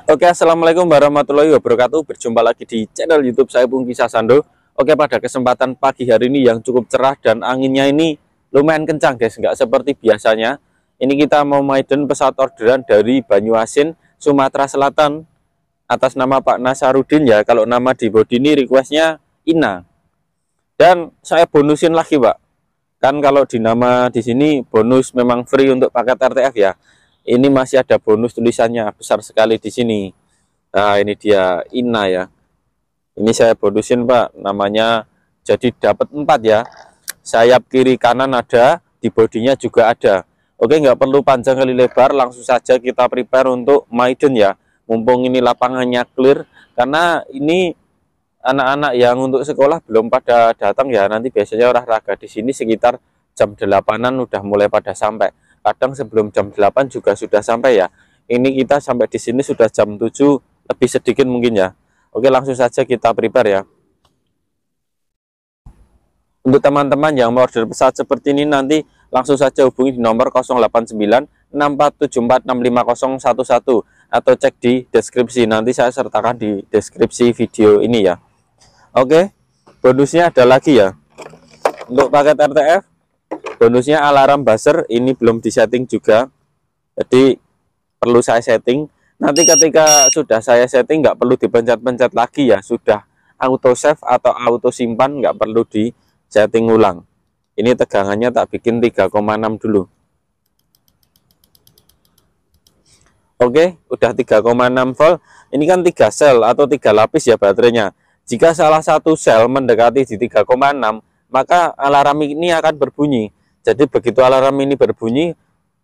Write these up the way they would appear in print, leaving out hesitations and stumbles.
Oke, assalamualaikum warahmatullahi wabarakatuh. Berjumpa lagi di channel YouTube saya Pungki Sasando. Oke, pada kesempatan pagi hari ini yang cukup cerah dan anginnya ini lumayan kencang, guys. Nggak seperti biasanya. Ini kita mau maiden pesawat orderan dari Banyuasin, Sumatera Selatan, atas nama Pak Nasarudin ya. Kalau nama di body ini requestnya Ina. Dan saya bonusin lagi, Pak. Kan kalau di nama di sini bonus memang free untuk paket RTF ya. Ini masih ada bonus tulisannya besar sekali di sini. Nah, ini dia Ina ya. Ini saya bonusin, Pak. Namanya jadi dapat 4 ya. Sayap kiri kanan ada, di bodinya juga ada. Oke, nggak perlu panjang kali lebar, langsung saja kita prepare untuk maiden ya. Mumpung ini lapangannya clear, karena ini anak-anak yang untuk sekolah belum pada datang ya. Nanti biasanya olahraga di sini sekitar jam 8-an udah mulai pada sampai. Kadang sebelum jam 8 juga sudah sampai ya. Ini kita sampai di sini sudah jam 7 lebih sedikit mungkin ya. Oke, langsung saja kita prepare ya. Untuk teman-teman yang mau order pesawat seperti ini nanti langsung saja hubungi di nomor 089647465011 atau cek di deskripsi. Nanti saya sertakan di deskripsi video ini ya. Oke, bonusnya ada lagi ya. Untuk paket RTF, bonusnya alarm buzzer ini belum disetting juga. Jadi perlu saya setting. Nanti ketika sudah saya setting nggak perlu dipencet-pencet lagi ya. Sudah auto save atau auto simpan, nggak perlu di setting ulang. Ini tegangannya tak bikin 3,6 dulu. Oke, udah 3,6 volt. Ini kan 3 sel atau 3 lapis ya baterainya. Jika salah satu sel mendekati di 3,6, maka alarm ini akan berbunyi. Jadi begitu alarm ini berbunyi,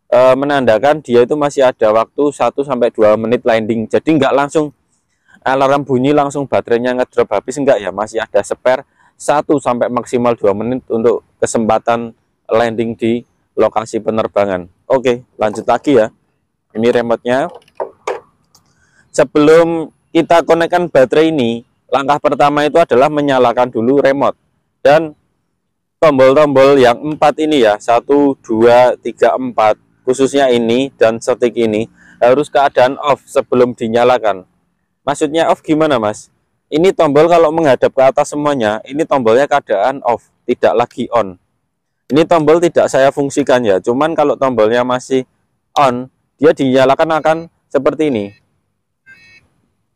menandakan dia itu masih ada waktu 1-2 menit landing. Jadi nggak langsung alarm bunyi langsung baterainya ngedrop habis, enggak ya, masih ada spare 1 sampai maksimal 2 menit untuk kesempatan landing di lokasi penerbangan. Oke, lanjut lagi ya. Ini remote-nya. Sebelum kita konekkan baterai ini, langkah pertama itu adalah menyalakan dulu remote. Dan tombol-tombol yang 4 ini ya, 1, 2, 3, 4, khususnya ini dan setik ini harus keadaan off sebelum dinyalakan. Maksudnya off gimana, Mas? Ini tombol kalau menghadap ke atas semuanya, ini tombolnya keadaan off, tidak lagi on. Ini tombol tidak saya fungsikan ya, cuman kalau tombolnya masih on, dia dinyalakan akan seperti ini.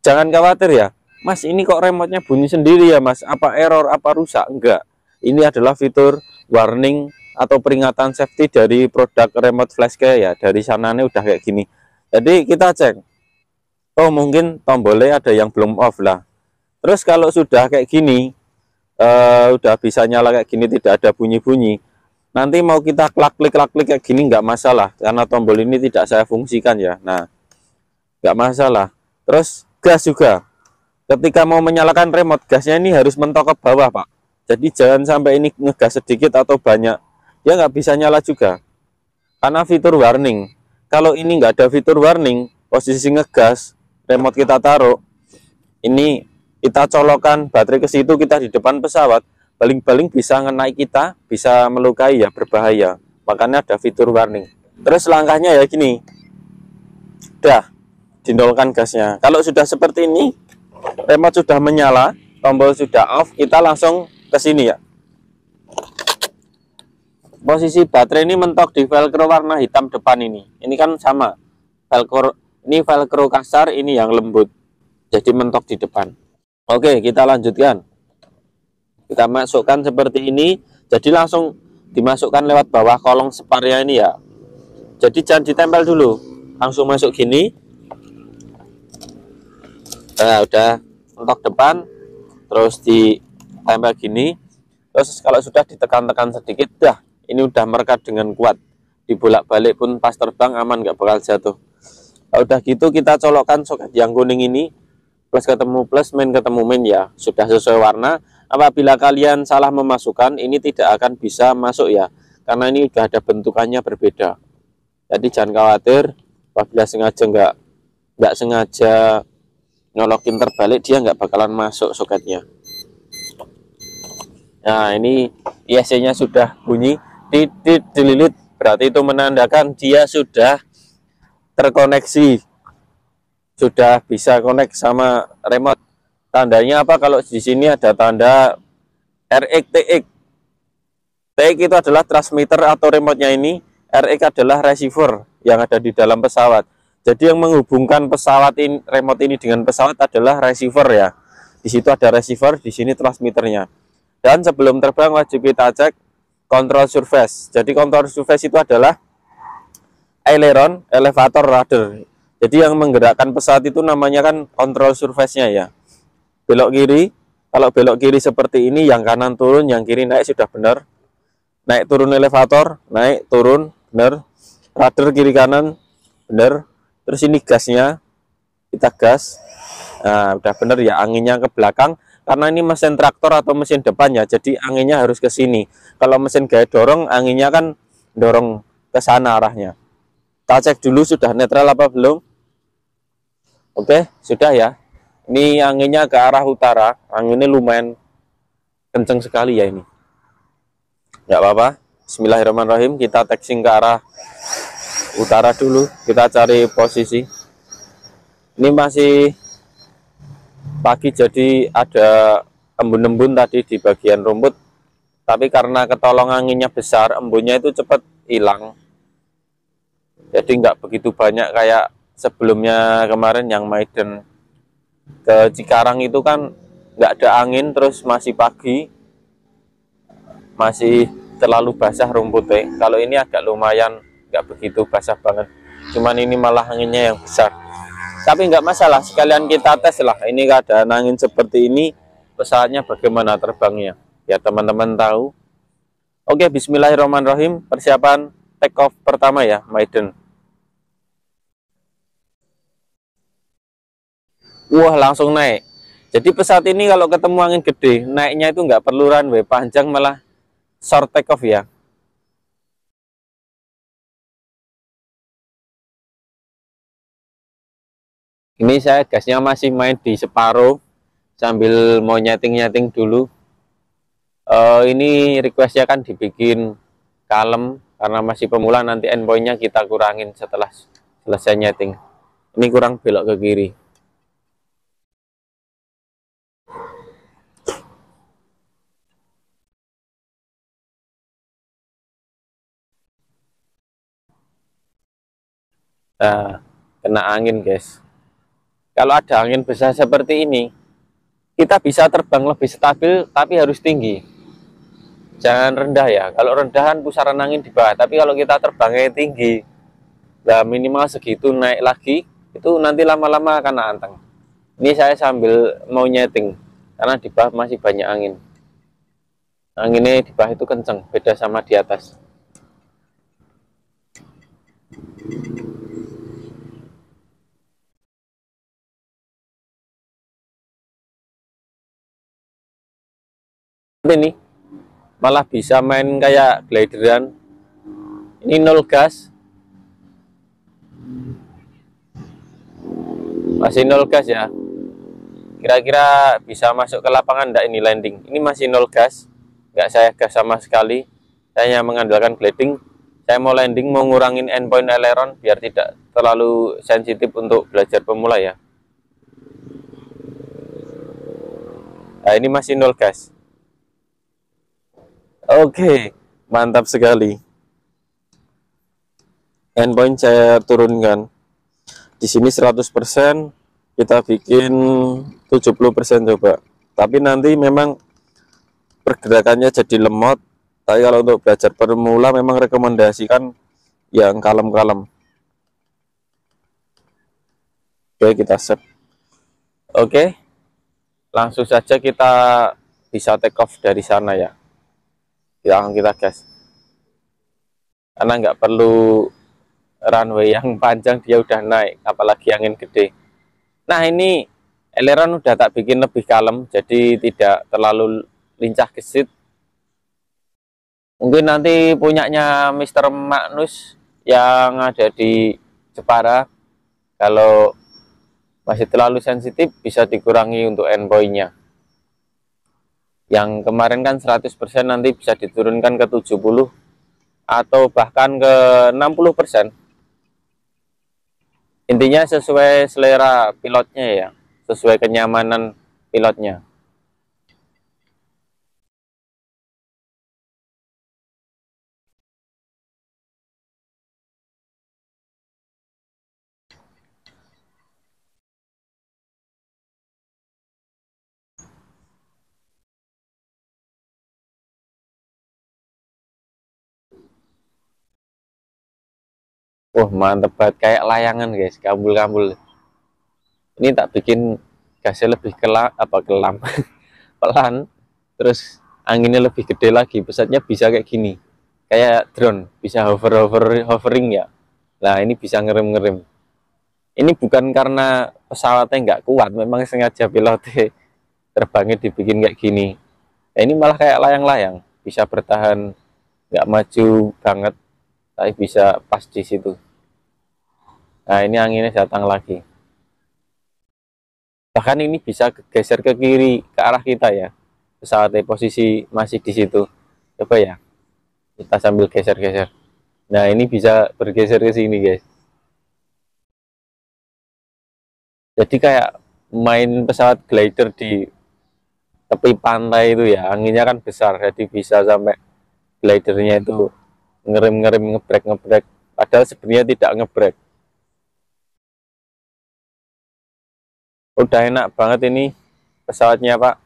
Jangan khawatir ya, Mas, ini kok remote-nya bunyi sendiri ya, Mas? Apa error, apa rusak? Enggak. Ini adalah fitur warning atau peringatan safety dari produk remote flashkey ya. Dari sananya udah kayak gini. Jadi kita cek. Oh, mungkin tombolnya ada yang belum off lah. Terus kalau sudah kayak gini, udah bisa nyala kayak gini, tidak ada bunyi-bunyi. Nanti mau kita klik kayak gini nggak masalah, karena tombol ini tidak saya fungsikan ya. Nah, nggak masalah. Terus gas juga. Ketika mau menyalakan remote, gasnya ini harus mentok ke bawah, Pak. Jadi jangan sampai ini ngegas sedikit atau banyak, dia nggak bisa nyala juga. Karena fitur warning. Kalau ini nggak ada fitur warning, posisi ngegas, remote kita taruh, ini kita colokan baterai ke situ, kita di depan pesawat, baling-baling bisa ngenai kita, bisa melukai ya, berbahaya. Makanya ada fitur warning. Terus langkahnya ya gini, udah dinolkan gasnya. Kalau sudah seperti ini, remote sudah menyala, tombol sudah off, kita langsung ke sini ya. Posisi baterai ini mentok di velcro warna hitam depan ini. Ini kan sama, velcro ini velcro kasar, ini yang lembut, jadi mentok di depan. Oke, kita lanjutkan. Kita masukkan seperti ini, jadi langsung dimasukkan lewat bawah kolong separnya ini ya. Jadi jangan ditempel dulu, langsung masuk gini. Nah, udah mentok depan, terus ditempel gini. Terus kalau sudah ditekan-tekan sedikit, dah ini udah merekat dengan kuat. Dibolak-balik pun pas terbang aman, nggak bakal jatuh. Kalau udah gitu kita colokkan soket yang kuning ini, plus ketemu plus, main ketemu main ya, sudah sesuai warna. Apabila kalian salah memasukkan, ini tidak akan bisa masuk ya, karena ini sudah ada bentukannya berbeda. Jadi jangan khawatir, apabila sengaja nggak sengaja nyolokin terbalik, dia nggak bakalan masuk soketnya. Nah, ini ISC-nya sudah bunyi titit dililit, berarti itu menandakan dia sudah terkoneksi sudah bisa connect sama remote. Tandanya apa? Kalau di sini ada tanda RX TX. TX itu adalah transmitter atau remote-nya ini, RX adalah receiver yang ada di dalam pesawat. Jadi yang menghubungkan pesawat ini, remote ini dengan pesawat adalah receiver ya. Di situ ada receiver, di sini transmitternya. Dan sebelum terbang wajib kita cek control surface. Jadi control surface itu adalah aileron, elevator, rudder. Jadi yang menggerakkan pesawat itu namanya kan control surface-nya ya. Belok kiri, kalau belok kiri seperti ini, yang kanan turun, yang kiri naik sudah benar. Naik turun elevator, naik turun, benar. Rudder kiri kanan, benar. Terus ini gasnya, kita gas. Nah, udah benar ya, anginnya ke belakang. Karena ini mesin traktor atau mesin depan ya, jadi anginnya harus ke sini. Kalau mesin gaya dorong, anginnya kan dorong ke sana arahnya. Kita cek dulu sudah netral apa belum. Oke, sudah ya. Ini anginnya ke arah utara, anginnya lumayan kenceng sekali ya ini. Nggak apa-apa. Bismillahirrahmanirrahim, kita taxing ke arah utara dulu. Kita cari posisi. Ini masih pagi, jadi ada embun-embun tadi di bagian rumput, tapi karena ketolong anginnya besar, embunnya itu cepat hilang, jadi nggak begitu banyak kayak sebelumnya kemarin yang Maiden ke Cikarang itu kan nggak ada angin, terus masih pagi, masih terlalu basah rumputnya. Kalau ini agak lumayan, nggak begitu basah banget, cuman ini malah anginnya yang besar. Tapi nggak masalah, sekalian kita tes lah. Ini keadaan angin seperti ini, pesawatnya bagaimana terbangnya, ya teman-teman tahu. Oke, bismillahirrahmanirrahim. Persiapan take off pertama ya, Maiden. Wah, langsung naik. Jadi pesawat ini kalau ketemu angin gede, naiknya itu nggak perlu runway panjang, malah short take off ya. Ini saya gasnya masih main di separuh, sambil mau nyeting-nyeting dulu. Ini requestnya kan dibikin kalem, karena masih pemula, nanti endpointnya kita kurangin setelah selesai nyeting. Ini kurang belok ke kiri. Nah, kena angin guys. Kalau ada angin besar seperti ini, kita bisa terbang lebih stabil, tapi harus tinggi. Jangan rendah ya. Kalau rendahan pusaran angin di bawah, tapi kalau kita terbangnya tinggi, nah minimal segitu, naik lagi, itu nanti lama-lama akan anteng. Ini saya sambil mau nyeting, karena di bawah masih banyak angin. Anginnya di bawah itu kenceng, beda sama di atas. Ini malah bisa main kayak glideran. Ini nol gas, masih nol gas ya. Kira-kira bisa masuk ke lapangan enggak ini landing? Ini masih nol gas, nggak saya gas sama sekali. Saya hanya mengandalkan gliding. Saya mau landing, mau ngurangin endpoint aileron biar tidak terlalu sensitif untuk belajar pemula ya. Nah, ini masih nol gas. Oke, mantap sekali. Endpoint saya turunkan. Di sini 100%, kita bikin 70% coba. Tapi nanti memang pergerakannya jadi lemot. Tapi kalau untuk belajar pemula memang rekomendasikan yang kalem-kalem. Oke, kita save. Oke, langsung saja kita bisa take off dari sana ya. Yang kita gas, karena nggak perlu runway yang panjang, dia udah naik, apalagi angin gede. Nah, ini aileron udah tak bikin lebih kalem, jadi tidak terlalu lincah gesit. Mungkin nanti punyanya Mr. Magnus yang ada di Jepara, kalau masih terlalu sensitif bisa dikurangi untuk endpointnya. Yang kemarin kan 100%, nanti bisa diturunkan ke 70 atau bahkan ke 60%. Intinya sesuai selera pilotnya ya, sesuai kenyamanan pilotnya. Wah, mantep banget, kayak layangan guys, kabul-kabul. Ini tak bikin gasnya lebih kelam pelan, terus anginnya lebih gede lagi, pesatnya bisa kayak gini, kayak drone, bisa hovering ya. Nah, ini bisa ngerem-ngerem. Ini bukan karena pesawatnya nggak kuat, memang sengaja pilotnya terbangnya dibikin kayak gini. Nah, ini malah kayak layang-layang, bisa bertahan, nggak maju banget, tapi bisa pas di situ. Nah, ini anginnya datang lagi. Bahkan ini bisa geser ke kiri, ke arah kita ya. Pesawatnya posisi masih di situ. Coba ya, kita sambil geser-geser. Nah, ini bisa bergeser ke sini guys. Jadi kayak main pesawat glider di tepi pantai itu ya, anginnya kan besar, jadi bisa sampai glidernya itu ngerem-ngerem, ngebrek-ngebrek. Padahal sebenarnya tidak ngebrek. Udah enak banget ini pesawatnya Pak.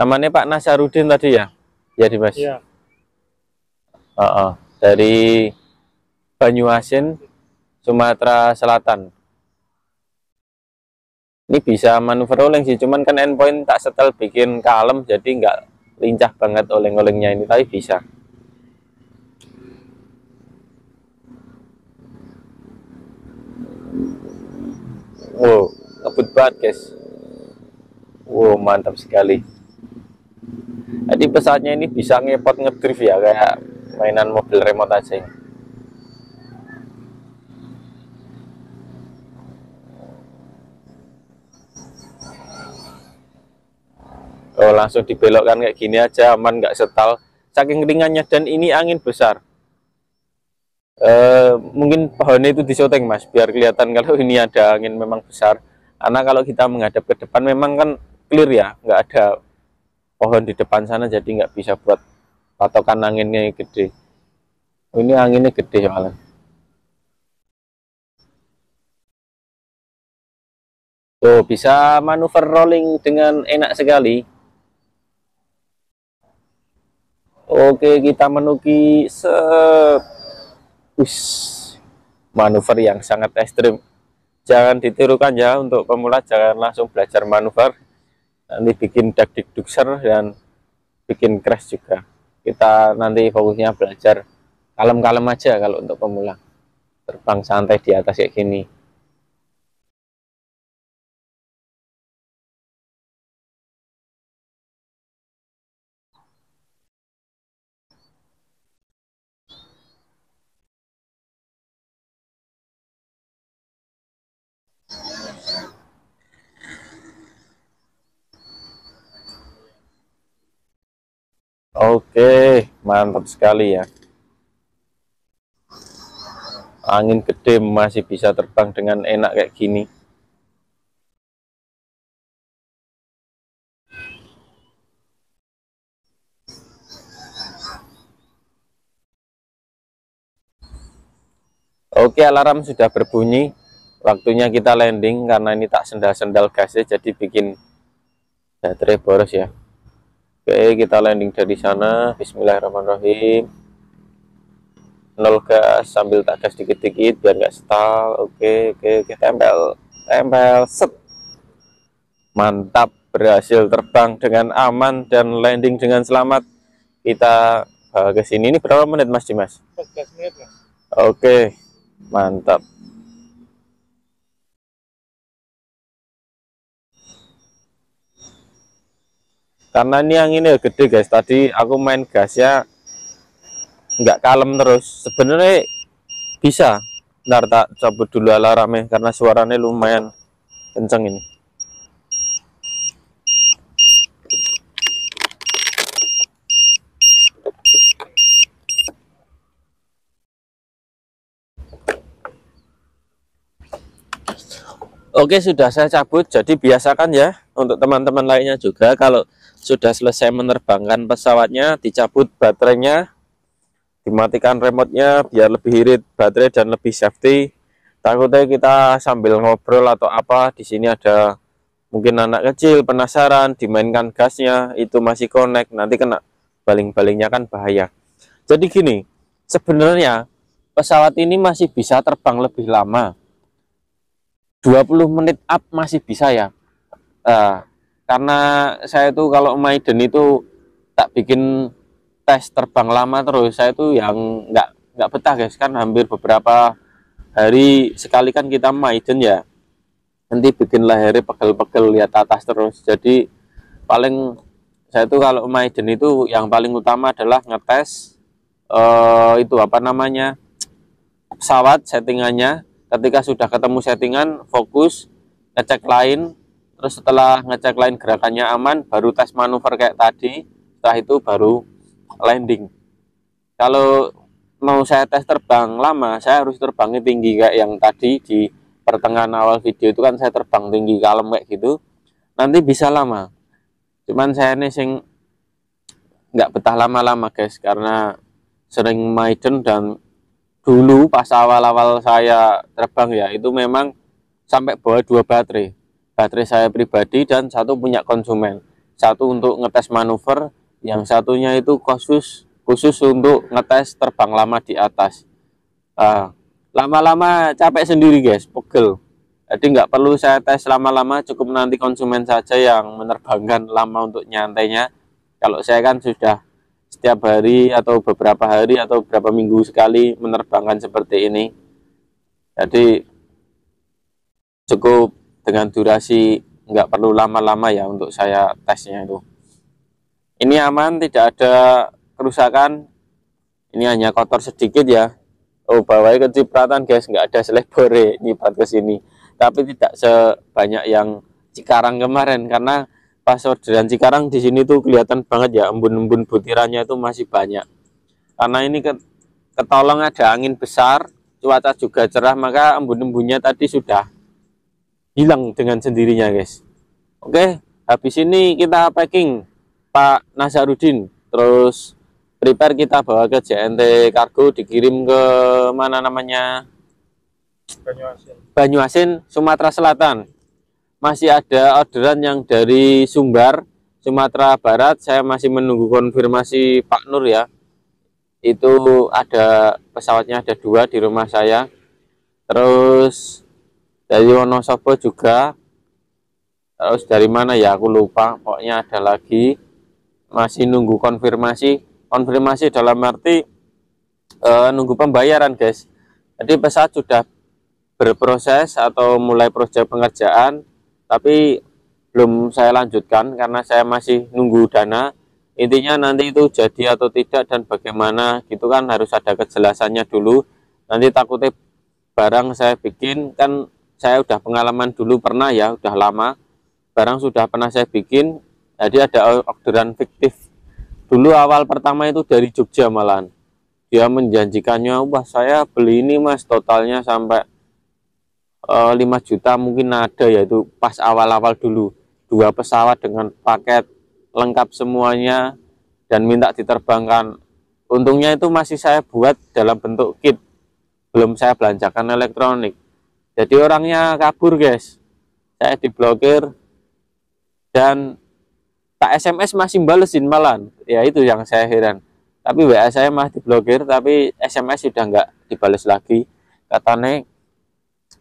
Namanya Pak Nasarudin tadi ya? Ya Dimas. Iya. Dari Banyuasin, Sumatera Selatan. Ini bisa manuver oleng sih, cuman kan endpoint tak setel bikin kalem, jadi nggak lincah banget oleng-olengnya ini, tapi bisa. Wow, ngebut banget guys. Wow, mantap sekali. Jadi pesawatnya ini bisa ngepot ngedrift ya, kayak mainan mobil remote aja. Oh, langsung dibelokkan kayak gini aja, aman, nggak setal. Saking ringannya, dan ini angin besar. Mungkin pohonnya itu disoteng mas, biar kelihatan kalau ini ada angin memang besar. Karena kalau kita menghadap ke depan memang kan clear ya, nggak ada pohon di depan sana, jadi nggak bisa buat patokan anginnya yang gede. Ini anginnya gede malah. Tuh, bisa manuver rolling dengan enak sekali. Oke, kita menuki manuver yang sangat ekstrim. Jangan ditirukan ya, untuk pemula jangan langsung belajar manuver, nanti bikin dak-dik-dukser dan bikin crash juga. Kita nanti fokusnya belajar kalem-kalem aja kalau untuk pemula, terbang santai di atas kayak gini. Oke, mantap sekali ya, angin gede masih bisa terbang dengan enak kayak gini. Oke, alarm sudah berbunyi, waktunya kita landing. Karena ini tak sendal-sendal gasnya, jadi bikin baterai boros ya. Oke, kita landing dari sana. Bismillahirrahmanirrahim. Nol gas, sambil tak gas dikit-dikit biar nggak setal. Oke, tempel, tempel, set. Mantap, berhasil terbang dengan aman dan landing dengan selamat. Kita ke sini. Ini berapa menit Mas Dimas? 14 menit mas. Oke, mantap. Karena ini anginnya gede guys, tadi aku main gasnya nggak kalem terus. Sebenarnya bisa, ntar tak cabut dulu alarmnya karena suaranya lumayan kenceng ini. Oke, sudah saya cabut. Jadi biasakan ya untuk teman-teman lainnya juga, kalau sudah selesai menerbangkan pesawatnya, dicabut baterainya, dimatikan remote-nya biar lebih irit baterai dan lebih safety. Takutnya kita sambil ngobrol atau apa, di sini ada mungkin anak kecil penasaran, dimainkan gasnya, itu masih connect, nanti kena baling-balingnya kan bahaya. Jadi gini, sebenarnya pesawat ini masih bisa terbang lebih lama. 20 menit up masih bisa ya. Karena saya tuh kalau maiden itu tak bikin tes terbang lama terus, saya tuh yang nggak betah guys, kan hampir beberapa hari sekali kan kita maiden ya, nanti bikin lehernya pegel-pegel lihat atas terus. Jadi paling saya tuh kalau maiden itu yang paling utama adalah ngetes itu apa namanya, pesawat settingannya. Ketika sudah ketemu settingan, fokus ngecek line, terus setelah ngecek line gerakannya aman, baru tes manuver kayak tadi. Setelah itu baru landing. Kalau mau saya tes terbang lama, saya harus terbangnya tinggi kayak yang tadi di pertengahan awal video itu kan saya terbang tinggi kalem kayak gitu, nanti bisa lama. Cuman saya nih sing nggak betah lama-lama guys, karena sering maiden. Dan dulu pas awal-awal saya terbang ya, itu memang sampai bawa 2 baterai. Baterai saya pribadi dan satu punya konsumen. Satu untuk ngetes manuver, yang satunya itu khusus untuk ngetes terbang lama di atas. Lama-lama capek sendiri guys, pegel. Jadi nggak perlu saya tes lama-lama, cukup nanti konsumen saja yang menerbangkan lama untuk nyantainya. Kalau saya kan sudah setiap hari atau beberapa hari atau beberapa minggu sekali menerbangkan seperti ini. Jadi cukup dengan durasi, nggak perlu lama-lama ya untuk saya tesnya itu. Ini aman, tidak ada kerusakan. Ini hanya kotor sedikit ya. Oh, bawahnya kecipratan guys, nggak ada selebore nyipat ke sini. Tapi tidak sebanyak yang Cikarang kemarin, karena pas orderan Cikarang di sini tuh kelihatan banget ya, embun-embun butirannya itu masih banyak. Karena ini ketolong ada angin besar, cuaca juga cerah, maka embun-embunnya tadi sudah hilang dengan sendirinya guys. Oke, habis ini kita packing Pak Nazarudin, terus prepare kita bawa ke JNT Kargo, dikirim ke mana namanya, Banyuasin, Sumatera Selatan. Masih ada orderan yang dari Sumbar, Sumatera Barat. Saya masih menunggu konfirmasi Pak Nur ya. Itu ada pesawatnya, ada 2 di rumah saya. Terus dari Wonosobo juga. Terus dari mana ya aku lupa, pokoknya ada lagi. Masih nunggu konfirmasi. Konfirmasi dalam arti nunggu pembayaran guys. Jadi pesawat sudah berproses atau mulai proses pengerjaan, tapi belum saya lanjutkan karena saya masih nunggu dana. Intinya nanti itu jadi atau tidak dan bagaimana gitu kan harus ada kejelasannya dulu. Nanti takutnya barang saya bikin, kan saya udah pengalaman dulu pernah ya, udah lama. Barang sudah pernah saya bikin, jadi ada orderan fiktif. Dulu awal pertama itu dari Jogja malahan. Dia menjanjikannya, wah saya beli ini mas, totalnya sampai 5 juta mungkin ada ya, itu pas awal-awal dulu. 2 pesawat dengan paket lengkap semuanya dan minta diterbangkan. Untungnya itu masih saya buat dalam bentuk kit, belum saya belanjakan elektronik. Jadi orangnya kabur guys, saya diblokir dan tak SMS masih balesin malan. Ya itu yang saya heran. Tapi WA saya masih diblokir, tapi SMS sudah nggak dibales lagi. Katanya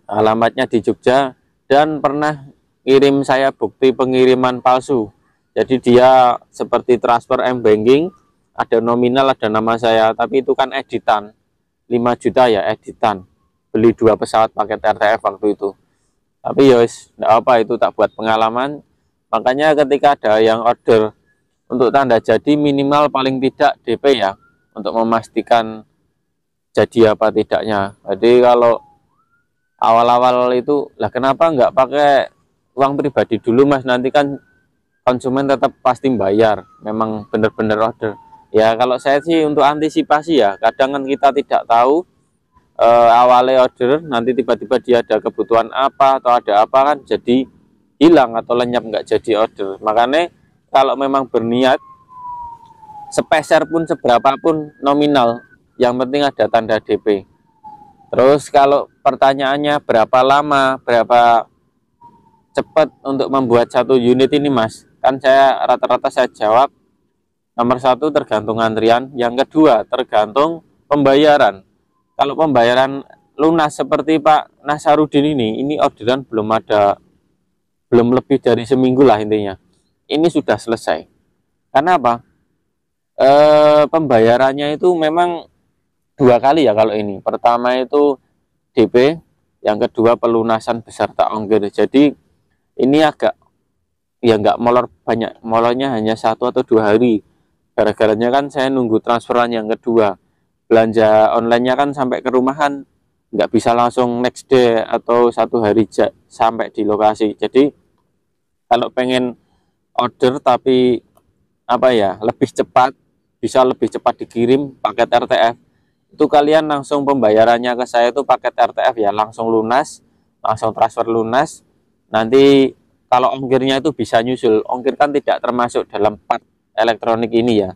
alamatnya di Jogja dan pernah kirim saya bukti pengiriman palsu. Jadi dia seperti transfer M-Banking, ada nominal, ada nama saya, tapi itu kan editan 5 juta ya, editan. Beli 2 pesawat paket RTF waktu itu. Tapi yos, enggak apa, itu tak buat pengalaman. Makanya ketika ada yang order untuk tanda jadi, minimal paling tidak DP ya, untuk memastikan jadi apa tidaknya. Jadi kalau awal-awal itu, lah kenapa nggak pakai uang pribadi dulu mas, nanti kan konsumen tetap pasti bayar, memang benar-benar order. Ya kalau saya sih untuk antisipasi ya, kadang kan kita tidak tahu awalnya order nanti tiba-tiba dia ada kebutuhan apa atau ada apa kan jadi hilang atau lenyap, nggak jadi order. Makanya kalau memang berniat sepeser pun seberapa pun nominal, yang penting ada tanda DP. Terus kalau pertanyaannya berapa lama, berapa cepat untuk membuat satu unit ini Mas, kan saya rata-rata saya jawab nomor satu tergantung antrian, yang kedua tergantung pembayaran. Kalau pembayaran lunas seperti Pak Nasarudin ini orderan belum lebih dari seminggu lah intinya, ini sudah selesai. Karena apa? Pembayarannya itu memang dua kali ya kalau ini. Pertama itu DP, yang kedua pelunasan beserta ongkir. Jadi ini agak ya nggak molor banyak, molornya hanya 1 atau 2 hari. Gara-garanya kan saya nunggu transferan yang kedua. Belanja online-nya kan sampai ke rumahan nggak bisa langsung next day atau 1 hari sampai di lokasi. Jadi kalau pengen order tapi apa ya lebih cepat, bisa lebih cepat dikirim paket RTF, itu kalian langsung pembayarannya ke saya itu paket RTF ya, langsung lunas, langsung transfer lunas. Nanti kalau ongkirnya itu bisa nyusul, ongkir kan tidak termasuk dalam part elektronik ini ya,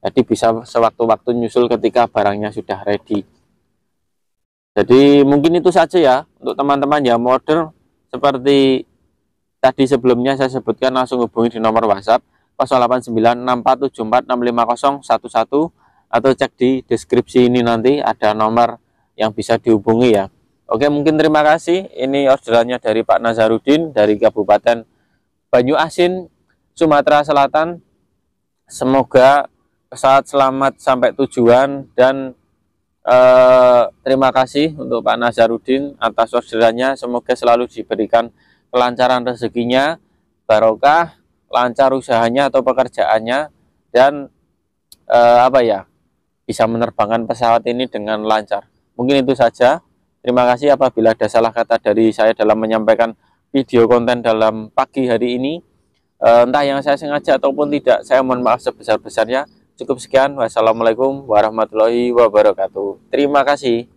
jadi bisa sewaktu-waktu nyusul ketika barangnya sudah ready. Jadi mungkin itu saja ya untuk teman-teman yang mau order. Seperti tadi sebelumnya saya sebutkan, langsung hubungi di nomor WhatsApp 089647465011 atau cek di deskripsi ini, nanti ada nomor yang bisa dihubungi ya. Oke, mungkin terima kasih. Ini orderannya dari Pak Nazarudin dari Kabupaten Banyuasin, Sumatera Selatan. Semoga pesawat selamat sampai tujuan, dan terima kasih untuk Pak Nazarudin atas orderannya. Semoga selalu diberikan kelancaran rezekinya, barokah, lancar usahanya atau pekerjaannya, dan apa ya, bisa menerbangkan pesawat ini dengan lancar. Mungkin itu saja. Terima kasih apabila ada salah kata dari saya dalam menyampaikan video konten dalam pagi hari ini. Entah yang saya sengaja ataupun tidak, saya mohon maaf sebesar-besarnya. Cukup sekian. Wassalamualaikum warahmatullahi wabarakatuh. Terima kasih.